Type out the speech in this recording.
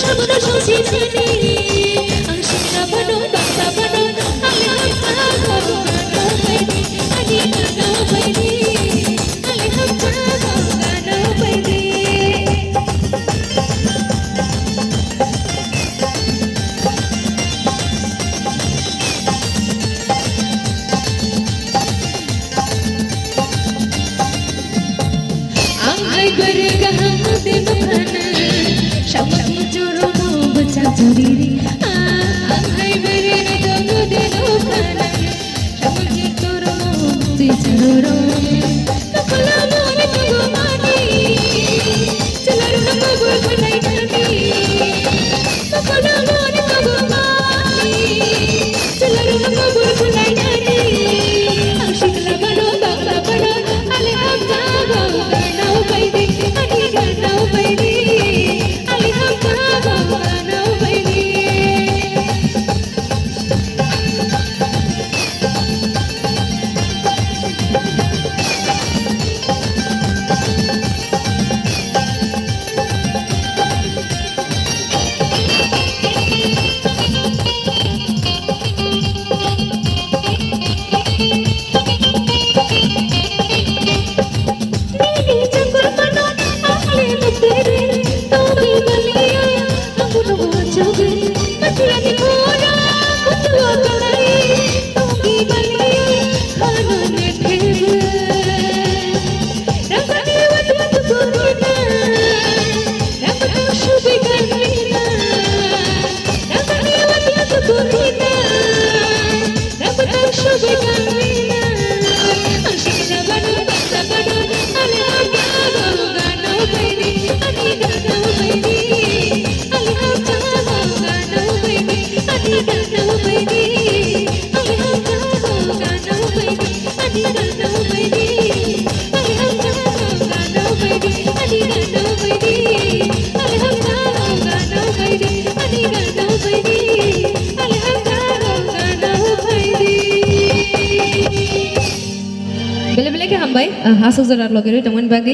sabno sosisini ang sinabano sabano alhamdulillah gano paidi adi gano paidi alhamdulillah gano paidi ang bergaham de mkhana shamsi joro no bacha juriri ai mere dogo de mkhana shamsi joro no te joro kapala mone tugo mani chalaru na kabul banai nani kapala mone tugo mani chalaru na kabul banai nani ashikla bano bagla bano ale abda gano paidi ani gano paidi ale abda gano paidi Bele-bele ke hambai hasuk zarar logero teman bagi